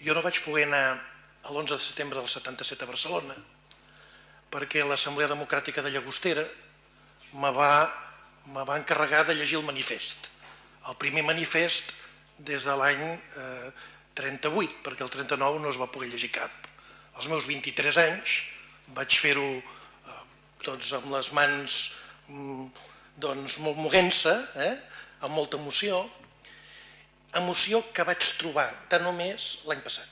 Jo no vaig poder anar l'11 de setembre del 77 a Barcelona perquè l'Assemblea Democràtica de Llagostera me va encarregar de llegir el manifest. El primer manifest des de l'any 38, perquè el 39 no es va poder llegir cap. Als meus 23 anys vaig fer-ho amb les mans molt moguent-se, amb molta emoció, emoció que vaig trobar tant o més l'any passat.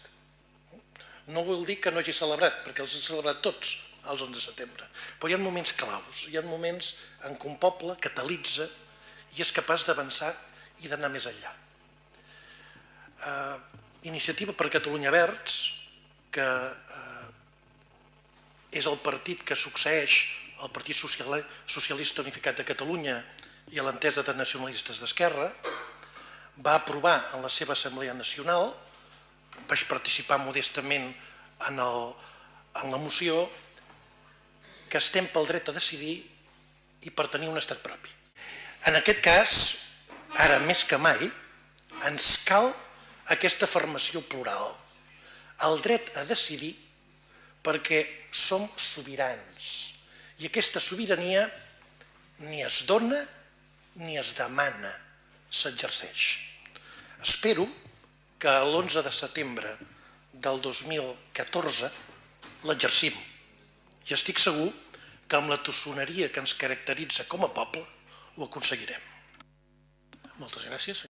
No vol dir que no hagi celebrat, perquè els he celebrat tots els 11 de setembre, però hi ha moments claus, hi ha moments en què un poble catalitza i és capaç d'avançar i d'anar més enllà. Iniciativa per Catalunya Verds, que és el partit que succeeix al Partit Socialista Unificat de Catalunya i a l'Entesa de Nacionalistes d'Esquerra, va aprovar en la seva Assemblea Nacional, vaig participar modestament en la moció, que estem pel dret a decidir i per tenir un estat propi. En aquest cas, ara més que mai, ens cal aquesta afirmació plural, el dret a decidir perquè som sobirans i aquesta sobirania ni es dona ni es demana, s'exerceix. Espero que l'11 de setembre del 2014 l'exercim i estic segur que amb la tossuderia que ens caracteritza com a poble ho aconseguirem. Moltes gràcies.